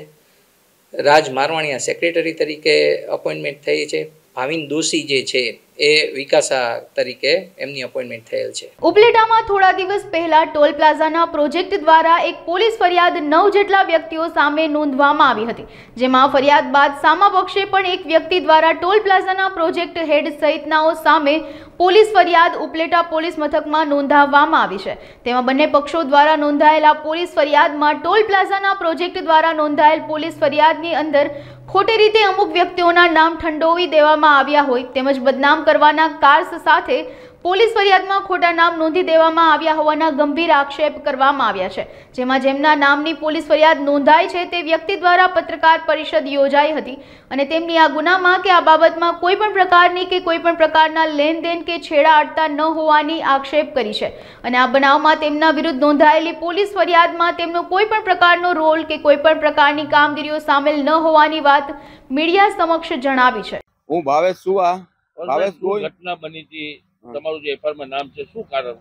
Speaker 9: રાજ મારવાણીયા સેક્રેટરી તરીકે અપોઇન્ટમેન્ટ થઈ છે. ભાવિન દોશી જે છે એ વિકાસા તરીકે એમની અપોઇન્ટમેન્ટ થયેલ છે.
Speaker 1: ઉપલેટામાં થોડા દિવસ પહેલા ટોલ પ્લાઝાના પ્રોજેક્ટ દ્વારા એક પોલીસ ફરિયાદ 9 જેટલા વ્યક્તિઓ સામે નોંધવામાં આવી હતી, જેમાં ફરિયાદ બાદ સામા પક્ષે પણ એક વ્યક્તિ દ્વારા ટોલ પ્લાઝાના પ્રોજેક્ટ હેડ સહિતનાઓ સામે પોલીસ ફરિયાદ ઉપલેટા પોલીસ મથકમાં નોંધાવવામાં આવી છે. તેમાં બંને પક્ષો દ્વારા નોંધાયેલા પોલીસ ફરિયાદમાં ટોલ પ્લાઝાના પ્રોજેક્ટ દ્વારા નોંધાયેલ પોલીસ ફરિયાદની અંદર ખોટી રીતે અમુક વ્યક્તિઓના નામ ઠંડોવી દેવામાં આવ્યા હોય તેમજ બદનામ કરવાના કાર્સ સાથે પોલીસ ફરિયાદમાં ખોટા નામ નોંધી દેવામાં આવ્યા હોવાના ગંભીર આક્ષેપ કરવામાં આવ્યા છે. જેમાં જેમના નામની પોલીસ ફરિયાદ નોંધાઈ છે તે વ્યક્તિ દ્વારા પત્રકાર પરિષદ યોજાઈ હતી અને તેમની આ ગુનામાં કે આ બાબતમાં કોઈ પણ પ્રકારની કે કોઈ પણ પ્રકારના લેનદેન કે છેડા અડતા ન હોવાની આક્ષેપ કરી છે અને આ બનાવમાં તેમના વિરુદ્ધ નોંધાયેલી પોલીસ ફરિયાદમાં તેમનો કોઈ પણ પ્રકારનો રોલ કે કોઈ પણ પ્રકારની કામગીરીઓ સામેલ ન હોવાની વાત મીડિયા સમક્ષ જણાવી છે.
Speaker 10: હું ભાવેશ સુવા. ભાવેશ કોઈ
Speaker 11: ઘટના બની હતી, તમારું જે એફઆઈઆરમાં નામ છે, શું કારણ?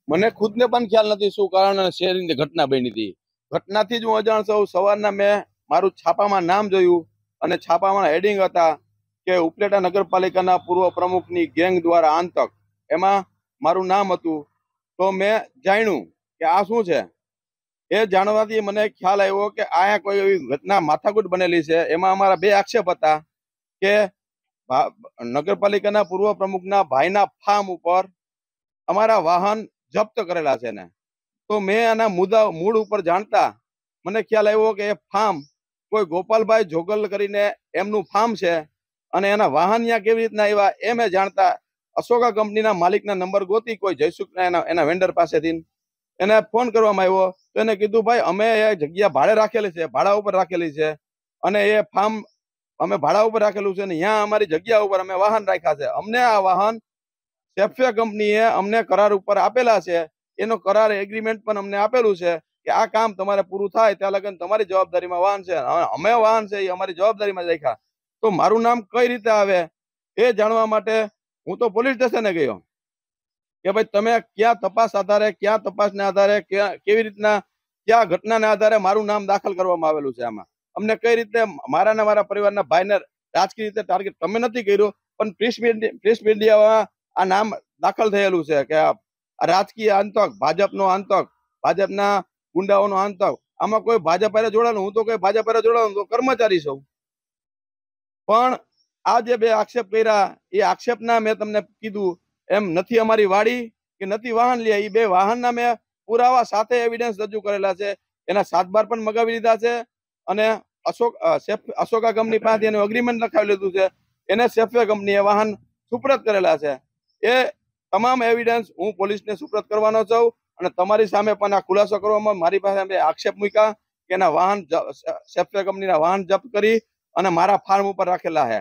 Speaker 10: મને ખુદને પણ ખ્યાલ નથી શું કારણ અને શેરની ઘટના બની હતી. ઘટનાથી જ હું અજાણ છું. સવારના મેં મારું છાપામાં નામ જોયું અને છાપામાં હેડિંગ હતા કે ઉપલેટા નગરપાલિકાના પૂર્વ પ્રમુખની ગેંગ દ્વારા આંતક, એમાં મારું નામ હતું. તો મેં જાણ્યું કે આ શું છે. એ જાણવાથી મને ખ્યાલ આવ્યો કે આ કોઈ એવી ઘટના માથાકૂટ બનેલી છે. એમાં અમારા બે આક્ષેપ હતા કે નગરપાલિકાના પૂર્વ પ્રમુખના ભાઈના ફાર્મ ઉપર અમારા વાહન જપ્ત કરેલા છે ને. તો મેં આના મૂળ ઉપર જાણતા મને ખ્યાલ આવ્યો કે એ ફાર્મ કોઈ ગોપાલભાઈ જોગલ કરીને એમનું ફાર્મ છે અને એના વાહન ત્યાં કેવી રીતના આવ્યા એ મેં જાણતા અશોકા કંપનીના માલિકના નંબર ગોતી કોઈ જયસુખના એના વેન્ડર પાસેથી એને ફોન કરવામાં આવ્યો તો એને કીધું ભાઈ અમે એ જગ્યા ભાડે રાખેલી છે, ભાડા ઉપર રાખેલી છે અને એ ફાર્મ અમે ભાડા ઉપર રાખેલું છે ને ત્યાં અમારી જગ્યા ઉપર અમે વાહન રાખ્યા છે. અમને આ વાહન સેફે કંપનીએ અમને કરાર ઉપર આપેલા છે. એનો કરાર એગ્રીમેન્ટ પણ અમને આપેલું છે કે આ કામ તમારે પૂરું થાય ત્યાં લગન તમારી જવાબદારીમાં વાહન છે. અમે વાહન છે એ અમારી જવાબદારીમાં રાખ્યા. તો મારું નામ કઈ રીતે આવે એ જાણવા માટે હું તો પોલીસ સ્ટેશને ગયો કે ભાઈ તમે ક્યાં તપાસ આધારે, ક્યાં તપાસના આધારે, કેવી રીતના ક્યાં ઘટનાના આધારે મારું નામ દાખલ કરવામાં આવેલું છે. આમાં અમને કઈ રીતે મારા ને મારા પરિવારના ભાઈને રાજકીય રીતે ટાર્ગેટ તમે નથી કર્યું, પણ પ્રેસ મીડિયામાં આ નામ દાખલ થયેલું છે કે રાજકીય આંતક, ભાજપનો આંતક, ભાજપના ગુંડાઓનો આંતક. આમાં કોઈ ભાજપ હારે જોડાણું, હું તો કોઈ ભાજપ હારે જોડાણું તો કર્મચારી છું. પણ આ જે બે આક્ષેપ કર્યા એ આક્ષેપના મેં તમને કીધું એમ નથી અમારી વાડી કે નથી વાહન લે. એ બે વાહનના મેં પુરાવા સાથે એવિડન્સ રજૂ કરેલા છે એના 7 બાર પણ મગાવી લીધા છે અને અશોકા કંપની પાસેથી એનું એગ્રીમેન્ટ લખાવી લીધું છે. એને સેફવે કંપનીએ વાહન સુપ્રત કરેલા છે. એ તમામ એવિડન્સ હું પોલીસને સુપ્રત કરવાનો છું અને તમારી સામે પણ આ ખુલાસો કરવામાં મારી પાસે આક્ષેપ મૂક્યા કે એના વાહન સેફવે કંપનીના વાહન જપ્ત કરી અને મારા ફાર્મ ઉપર રાખેલા છે.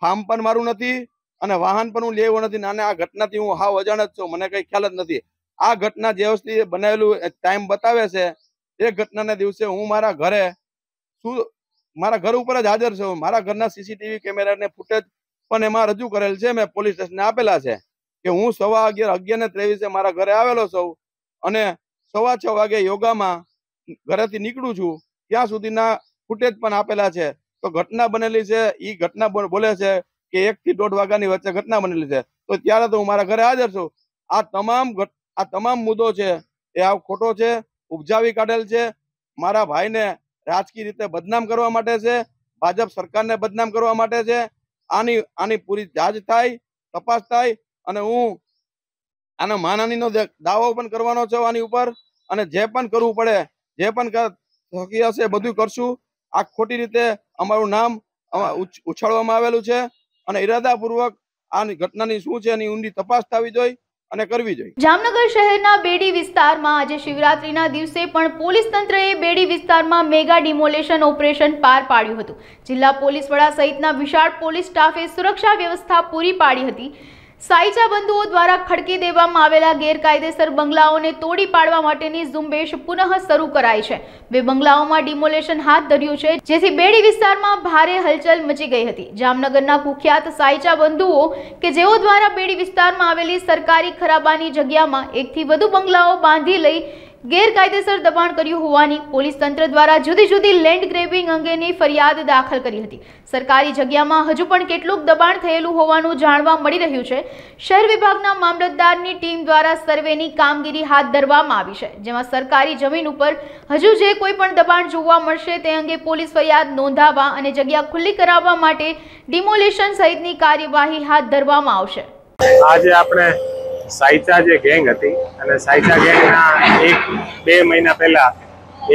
Speaker 10: ફાર્મ પણ મારું નથી અને વાહન પણ હું લેવો નથી. અને આ ઘટનાથી હું હાવ અજાણ જ છું, મને કઈ ખ્યાલ જ નથી. આ ઘટના જે વસ્તુ બનાવેલું ટાઈમ બતાવે છે એ ઘટનાના દિવસે હું મારા ઘર ઉપર જ હાજર છું. મારા ઘરના સીસીટીવી કેમેરાને ફૂટેજ પણ એમાં રજૂ કરેલ છે. મેં પોલીસ સ્ટેશને આપેલા છે કે હું 11:23 મારા ઘરે આવેલો છું અને 6:15 વાગે યોગામાં ઘરેથી નીકળું છું ત્યાં સુધીના ફૂટેજ પણ આપેલા છે. તો ઘટના બનેલી છે એ ઘટના બોલે છે કે 1 થી 1.5 વાગ્યાની વચ્ચે ઘટના બનેલી છે. તો ત્યારે તો હું મારા ઘરે હાજર છું. આ તમામ મુદ્દો છે એ આ ખોટો છે, ઉપજાવી કાઢેલ છે. મારા ભાઈને રાજકીય રીતે બદનામ કરવા માટે છે, ભાજપ સરકારને બદનામ કરવા માટે છે. આની પૂરી જાંચ થાય, તપાસ થાય અને હું આનો માનહાનિનો દાવો પણ કરવાનો છું આની ઉપર. અને જે પણ કરવું પડે, જે પણ થકી હશે બધું કરશું. આ ખોટી રીતે અમારું નામ ઉછાળવામાં આવેલું છે અને ઇરાદાપૂર્વક આ ઘટનાની શું છે એની ઊંડી તપાસ થવી જોઈએ અને કરવી જોઈએ.
Speaker 1: જામનગર શહેરના બેડી વિસ્તારમાં આજે શિવરાત્રીના દિવસે પણ પોલીસ તંત્રએ બેડી વિસ્તારમાં મેગા ડિમોલેશન ઓપરેશન પાર પાડ્યું હતું. જિલ્લા પોલીસ વડા સહિતના વિશાળ પોલીસ સ્ટાફે સુરક્ષા વ્યવસ્થા પૂરી પાડી હતી. સાઈચા બંધુઓ દ્વારા ખડકી દેવામાં આવેલા ગેરકાયદેસર બંગલાઓને તોડી પાડવા માટેની ઝુંબેશ પુનઃ શરૂ કરાઈ છે. 2 બંગલાઓમાં ડિમોલેશન હાથ ધર્યું છે, જેથી બેડી વિસ્તારમાં ભારે હલચલ મચી ગઈ હતી. જામનગરના કુખ્યાત સાઈચા બંધુઓ કે જેઓ દ્વારા બેડી વિસ્તારમાં આવેલી સરકારી ખરાબાની જગ્યામાં 1 થી વધુ બંગલાઓ બાંધી લઈ ગેરકાયદેસર દબાણ કર્યું હોવાની પોલીસ તંત્ર દ્વારા જુદી જુદી લેન્ડ ગ્રેબિંગ અંગેની ફરિયાદ દાખલ કરી હતી. સરકારી જગ્યામાં હજુ પણ કેટલુંક દબાણ થયેલું હોવાનું જાણવા મળી રહ્યું છે. શહેર વિભાગના મામલતદારની ટીમ દ્વારા સર્વેની કામગીરી હાથ ધરવામાં આવી છે, જેમાં સરકારી જમીન ઉપર હજુ જે કોઈ પણ દબાણ જોવા મળશે તે અંગે પોલીસ ફરિયાદ નોંધાવવા અને જગ્યા ખુલ્લી કરાવવા માટે ડિમોલેશન સહિતની કાર્યવાહી હાથ ધરવામાં આવશે.
Speaker 12: આજે આપણે સાઈચા જે ગેંગ હતી અને સાઈચા ગેંગના 1-2 મહિના પહેલા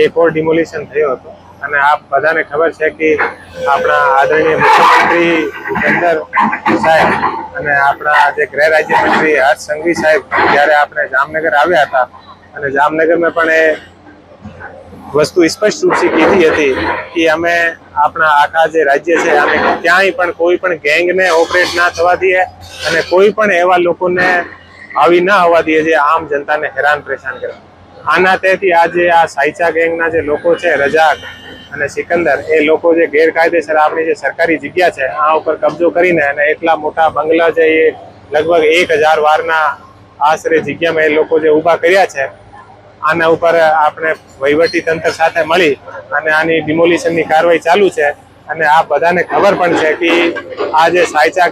Speaker 12: એક ઓર ડિમોલિશન થયો હતો અને આપ બધાને ખબર છે કે આપણા આદરણીય મુખ્યમંત્રી ભૂપેન્દ્ર સાહેબ અને આપણા જે ગૃહ રાજ્યમંત્રી હર્ષ સંઘવી સાહેબ જ્યારે આપણે જામનગર આવ્યા હતા અને જામનગરમાં પણ એ વસ્તુ સ્પષ્ટ રૂપથી કીધી હતી કે અમે આપણા આખા જે રાજ્ય છે અમે ક્યાંય પણ કોઈ પણ ગેંગને ઓપરેટ ના થવા દઈએ અને કોઈ પણ એવા લોકોને આવી ના હોવા દઈએ જે આમ જનતાને હેરાન પરેશાન કરે. આના તેથી આજે આ સાઈચા ગેંગના જે લોકો છે, રજાક અને સિકંદર, એ લોકો જે ગેરકાયદેસર આપણી જે સરકારી જગ્યા છે આ ઉપર કબજો કરીને અને એટલા મોટા બંગલા છે એ લગભગ 1000 વારના આશરે જગ્યામાં એ લોકો જે ઊભા કર્યા છે, આના ઉપર આપણે વહીવટી તંત્ર સાથે મળી અને આની ડિમોલિશનની કાર્યવાહી ચાલુ છે. અને આ બધાને ખબર પણ છે કે આ જે સાઈચા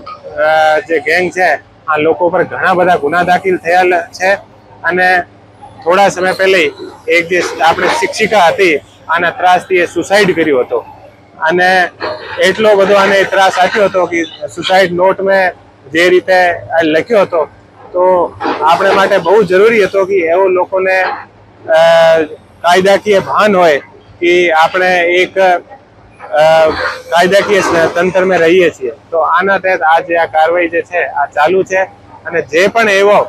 Speaker 12: જે ગેંગ છે આ લોકો પર ઘણા બધા ગુના દાખલ થયેલ છે અને થોડા સમય પહેલા એક જે આપણે શિક્ષિકા હતી આના ત્રાસથી એ સુસાઇડ કર્યો હતો અને એટલો બધો આને ત્રાસ આપ્યો હતો કે સુસાઇડ નોટ મેં જે રીતે લખ્યો હતો તો આપણે માટે બહુ જરૂરી હતો કે એવો લોકોને કાયદાકીય ભાન હોય કે આપણે એક કાયદાકીય તંત્રમાં રહીએ છીએ. તો આના તહેત આજે આ કાર્યવાહી જે છે આ ચાલુ છે અને જે પણ એવો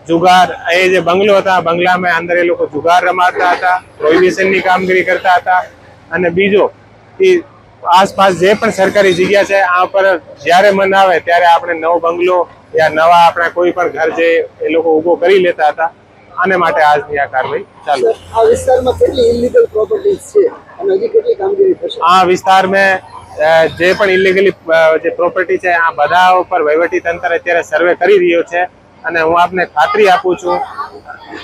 Speaker 12: જુગાર એ જે બંગલો હતા બંગલામાં અંદર એ લોકો જુગાર રમાડતા હતા, પ્રોહિબિશનની કામગીરી કરતા હતા અને બીજો કે આસપાસ જે પણ સરકારી જગ્યા છે આ પર જ્યારે મન આવે ત્યારે આપણે નવો બંગલો યા નવા આપણા કોઈ પણ ઘર જે એ લોકો ઊભો કરી લેતા હતા. આને માટે આજની આ કાર્યવાહી ચાલુ છે.
Speaker 13: આ વિસ્તારમાં કેટલી ઇલીગલ પ્રોપર્ટીઝ છે અને હજી કેટલી કામગીરી થશે?
Speaker 12: આ વિસ્તારમાં જે પણ ઇલીગલી જે પ્રોપર્ટી છે આ બધા ઉપર વહીવટી તંત્ર અત્યારે સર્વે કરી રહ્યો છે અને હું આપને ખાતરી આપું છું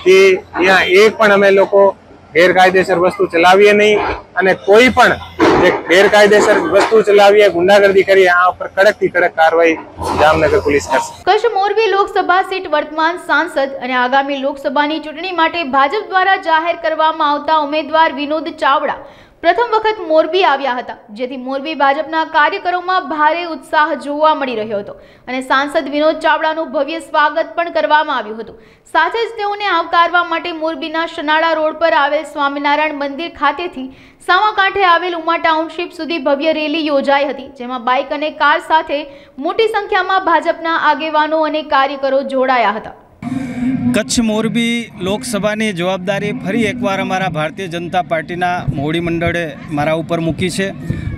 Speaker 12: કે અહીંયા એક પણ અમે લોકો ગેરકાયદેસર વસ્તુ ચલાવીએ નહીં અને કોઈ પણ જે ગેરકાયદેસર વસ્તુ ચલાવીએ, ગુંડાગર્દી કરીએ, આ ઉપર કડકથી કડક કાર્યવાહી જામનગર પોલીસ કરશે.
Speaker 1: કચ્છ મોરબી લોકસભા સીટ વર્તમાન સાંસદ અને આગામી લોકસભાની ચૂંટણી માટે ભાજપ દ્વારા જાહેર કરવામાં આવતા ઉમેદવાર વિનોદ ચાવડા પ્રથમ વખત મોરબી આવ્યા હતા, જેથી મોરબી ભાજપના કાર્યકરોમાં ભારે ઉત્સાહ જોવા મળી રહ્યો હતો અને સાંસદ વિનોદ ચાવડાનું ભવ્ય સ્વાગત પણ કરવામાં આવ્યું હતું। સાથે જ તેઓને આવકારવા માટે મોરબીના શનાળા રોડ પર આવેલ સ્વામિનારાયણ મંદિર ખાતેથી સામાકાંઠે આવેલ ઉમા ટાઉનશીપ સુધી ભવ્ય રેલી યોજાઈ હતી, જેમાં બાઇક અને કાર સાથે મોટી સંખ્યામાં ભાજપના આગેવાનો અને કાર્યકરો જોડાયા હતા।
Speaker 14: કચ્છ મોરબી લોકસભાની જવાબદારી ફરી એકવાર અમારા ભારતીય જનતા પાર્ટીના મોવડી મંડળે મારા ઉપર મૂકી છે।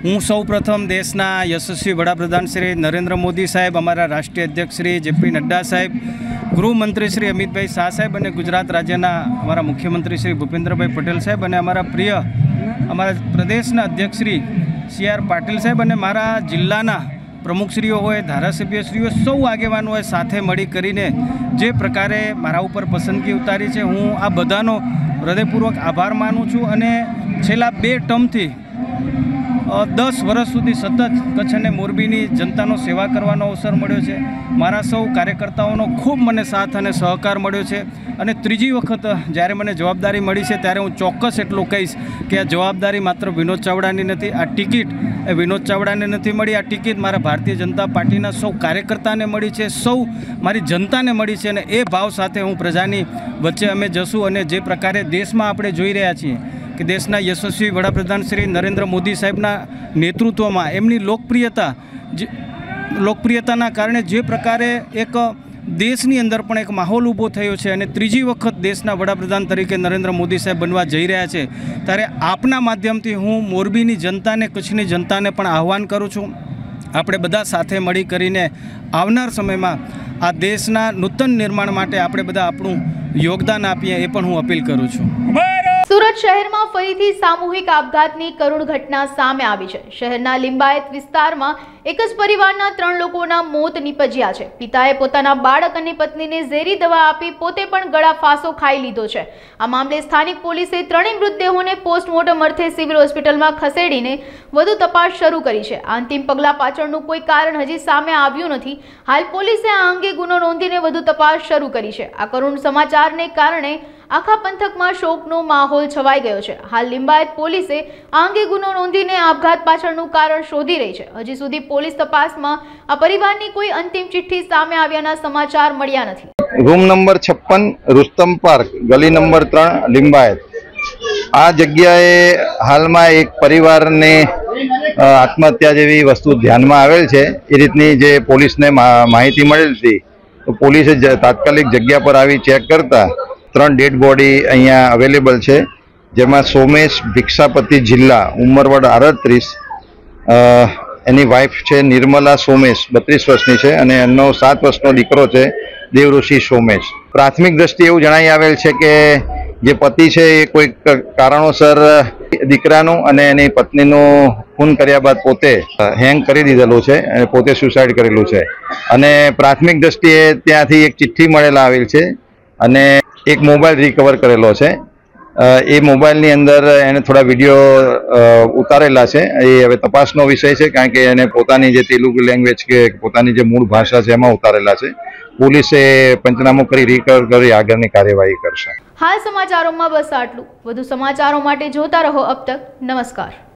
Speaker 14: હું સૌ પ્રથમ દેશના યશસ્વી વડાપ્રધાન શ્રી નરેન્દ્ર મોદી સાહેબ, અમારા રાષ્ટ્રીય અધ્યક્ષ શ્રી જે.પી. નડ્ડા સાહેબ, ગૃહમંત્રી શ્રી અમિતભાઈ શાહ સાહેબ અને ગુજરાત રાજ્યના અમારા મુખ્યમંત્રી શ્રી ભૂપેન્દ્રભાઈ પટેલ સાહેબ અને અમારા પ્રિય અમારા પ્રદેશના અધ્યક્ષ શ્રી સી.આર. પાટીલ સાહેબ અને મારા જિલ્લાના પ્રમુખશ્રીઓ હોય, ધારાસભ્યશ્રીઓ, સૌ આગેવાનોએ સાથે મળી કરીને જે પ્રકારે મારા ઉપર પસંદગી ઉતારી છે, હું આ બધાનો હૃદયપૂર્વક આભાર માનું છું। અને છેલ્લા 2 ટર્મથી 10 વર્ષ સુધી સતત કચ્છ અને મોરબીની જનતાનો સેવા કરવાનો અવસર મળ્યો છે। મારા સૌ કાર્યકર્તાઓનો ખૂબ મને સાથ અને સહકાર મળ્યો છે અને ત્રીજી વખત જ્યારે મને જવાબદારી મળી છે ત્યારે હું ચોક્કસ એટલું કહીશ કે આ જવાબદારી માત્ર વિનોદ ચાવડાની નથી, આ ટિકિટ એ વિનોદ ચાવડાને નથી મળી, આ ટિકિટ મારા ભારતીય જનતા પાર્ટીના સૌ કાર્યકર્તાને મળી છે, સૌ મારી જનતાને મળી છે અને એ ભાવ સાથે હું પ્રજાની વચ્ચે અમે જશું। અને જે પ્રકારે દેશમાં આપણે જોઈ રહ્યા છીએ કે દેશના યશસ્વી વડાપ્રધાન શ્રી નરેન્દ્ર મોદી સાહેબના નેતૃત્વમાં એમની લોકપ્રિયતાના કારણે જે પ્રકારે એક દેશની અંદર પણ એક માહોલ ઊભો થયો છે અને ત્રીજી વખત દેશના વડાપ્રધાન તરીકે નરેન્દ્ર મોદી સાહેબ બનવા જઈ રહ્યા છે, ત્યારે આપના માધ્યમથી હું મોરબીની જનતાને, કચ્છની જનતાને પણ આહ્વાન કરું છું, આપણે બધા સાથે મળી કરીને આવનાર સમયમાં આ દેશના નૂતન નિર્માણ માટે આપણે બધા આપણું યોગદાન આપીએ, એ પણ હું અપીલ કરું છું।
Speaker 1: સુરત શહેરમાં ફરીથી સામૂહિક આપઘાતની કરુણ ઘટના સામે આવી છે। શહેરના લિંબાયત વિસ્તારમાં એક જ પરિવારના 3 લોકોના મોત નીપજ્યા છે। પિતાએ પોતાના બાળક અને પત્નીને ઝેરી દવા આપી પોતે પણ ગળા ફાંસો ખાઈ લીધો છે। આ મામલે સ્થાનિક પોલીસે ત્રણેય મૃતદેહોને પોસ્ટમોર્ટમ અર્થે સિવિલ હોસ્પિટલમાં ખસેડીને વધુ તપાસ શરૂ કરી છે। આ અંતિમ પગલા પાછળનું કોઈ કારણ હજી સામે આવ્યું નથી। હાલ પોલીસે આ અંગે ગુનો નોંધીને વધુ તપાસ શરૂ કરી છે। આ કરુણ સમાચારને કારણે આખા પંથકમાં શોકનો માહોલ છવાઈ ગયો છે। હાલ લિંબાયત પોલીસે આ અંગે ગુનો નોંધીને આપઘાત પાછળનું કારણ શોધી રહી છે। હજી સુધી પોલીસ તપાસમાં આ પરિવારની કોઈ અંતિમ ચિઠ્ઠી સામે આવ્યાના સમાચાર મળ્યા નથી।
Speaker 10: રૂમ નંબર 56 રુસ્તમ પાર્ક, ગલી નંબર 3, લિંબાયત। આ જગ્યાએ હાલમાં એક પરિવારને આત્મહત્યા જેવી વસ્તુ ધ્યાનમાં આવેલ છે। એ રીતની જે પોલીસને માહિતી મળેલ હતી તો પોલીસે તાત્કાલિક જગ્યા પર આવી ચેક કરતા 3 ડેડ બોડી અહીંયા અવેલેબલ છે, જેમાં સોમેશ ભિક્ષાપતિ જિલ્લા, ઉંમર વર્ષ 38, એની વાઇફ છે નિર્મલા સોમેશ 32 વર્ષની છે અને એમનો 7 વર્ષનો દીકરો છે દેવઋષિ સોમેશ। પ્રાથમિક દ્રષ્ટિએ એવું જણાઈ આવેલ છે કે જે પતિ છે એ કોઈ કારણોસર દીકરાનું અને એની પત્નીનું ખૂન કર્યા બાદ પોતે હેંગ કરી દીધેલું છે અને પોતે સુસાઇડ કરેલું છે અને પ્રાથમિક દ્રષ્ટિએ ત્યાંથી એક ચિઠ્ઠી મળેલા આવેલ છે અને એક મોબાઈલ રિકવર કરેલો છે। એ મોબાઈલની અંદર એને થોડા વિડીયો ઉતારેલા છે। એ હવે તપાસનો વિષય છે, કારણ કે એને પોતાની જે તેલુગુ લેંગ્વેજ કે પોતાની જે મૂળ ભાષા છે એમાં ઉતારેલા છે। પોલીસે પંચનામું કરી રિકવર કરી આગળની કાર્યવાહી કરશે।
Speaker 1: હાલ સમાચારોમાં બસ આટલું। વધુ સમાચારો માટે જોતા રહો અબ તક। નમસ્કાર।